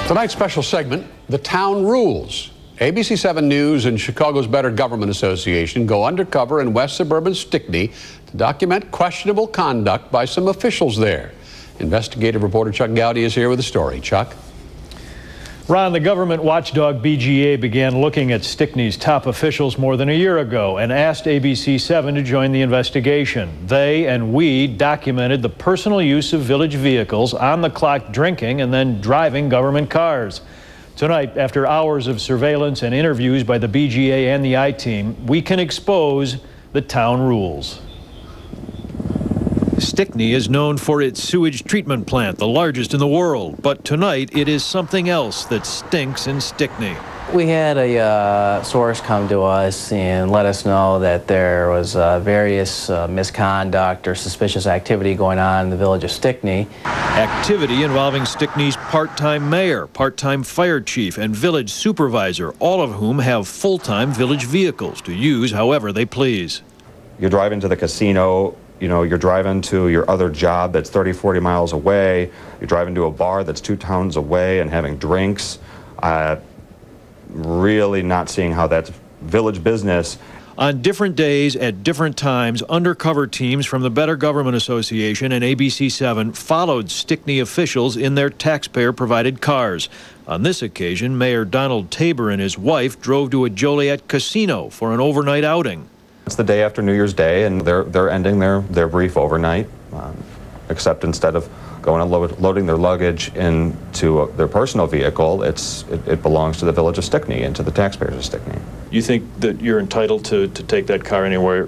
Tonight's special segment, The Town Rules. ABC 7 News and Chicago's Better Government Association go undercover in West Suburban Stickney to document questionable conduct by some officials there. Investigative reporter Chuck Gowdy is here with the story. Chuck? Ron, the government watchdog BGA began looking at Stickney's top officials more than a year ago and asked ABC 7 to join the investigation. They and we documented the personal use of village vehicles, on-the-clock drinking, and then driving government cars. Tonight, after hours of surveillance and interviews by the BGA and the I-Team, we can expose the town rules. Stickney is known for its sewage treatment plant, the largest in the world. But tonight, it is something else that stinks in Stickney. We had a source come to us and let us know that there was various misconduct or suspicious activity going on in the village of Stickney. Activity involving Stickney's part-time mayor, part-time fire chief, and village supervisor, all of whom have full-time village vehicles to use however they please. You're driving to the casino, you know, you're driving to your other job that's 30, 40 miles away, you're driving to a bar that's 2 towns away and having drinks. Really not seeing how that's village business. On different days, at different times, undercover teams from the Better Government Association and ABC 7 followed Stickney officials in their taxpayer-provided cars. On this occasion, Mayor Don Tabor and his wife drove to a Joliet casino for an overnight outing. It's the day after New Year's Day, and they're ending their brief overnight, except instead of going and loading their luggage into their personal vehicle, it belongs to the village of Stickney and to the taxpayers of Stickney. You think that you're entitled to take that car anywhere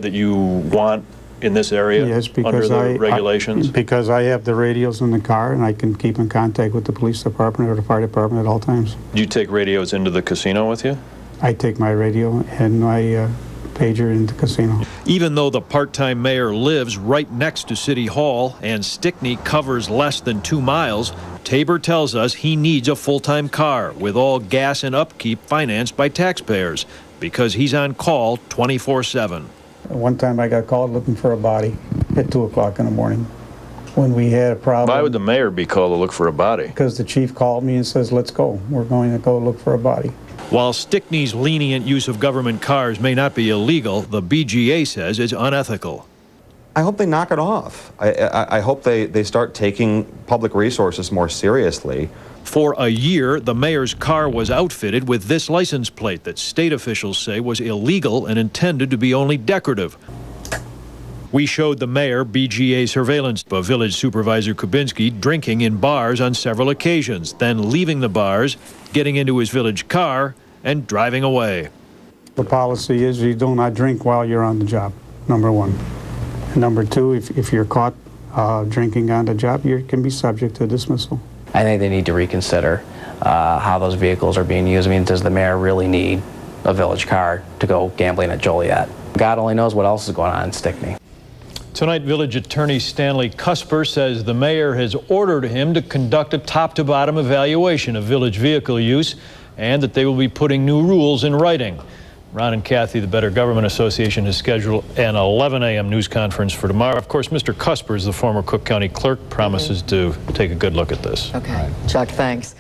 that you want in this area? Yes, because under the regulations? Because I have the radios in the car and I can keep in contact with the police department or the fire department at all times. Do you take radios into the casino with you? I take my radio and my pager into the casino. Even though the part-time mayor lives right next to City Hall and Stickney covers less than 2 miles, Tabor tells us he needs a full-time car with all gas and upkeep financed by taxpayers because he's on call 24/7. One time I got called looking for a body at 2 o'clock in the morning when we had a problem. Why would the mayor be called to look for a body? Because the chief called me and says, let's go. We're going to go look for a body. While Stickney's lenient use of government cars may not be illegal, the BGA says it's unethical. I hope they knock it off. I hope they start taking public resources more seriously. For a year, the mayor's car was outfitted with this license plate that state officials say was illegal and intended to be only decorative. We showed the mayor BGA surveillance of Village Supervisor Kubinski drinking in bars on several occasions, then leaving the bars, getting into his village car, and driving away. The policy is you do not drink while you're on the job, number one. And number two, if you're caught drinking on the job, you can be subject to dismissal. I think they need to reconsider how those vehicles are being used. I mean, does the mayor really need a village car to go gambling at Joliet? God only knows what else is going on in Stickney. Tonight, Village Attorney Stanley Cusper says the mayor has ordered him to conduct a top-to-bottom evaluation of village vehicle use and that they will be putting new rules in writing. Ron and Kathy, the Better Government Association, has scheduled an 11 a.m. news conference for tomorrow. Of course, Mr. Cusper, the former Cook County clerk, promises to take a good look at this. Okay. Chuck, thanks.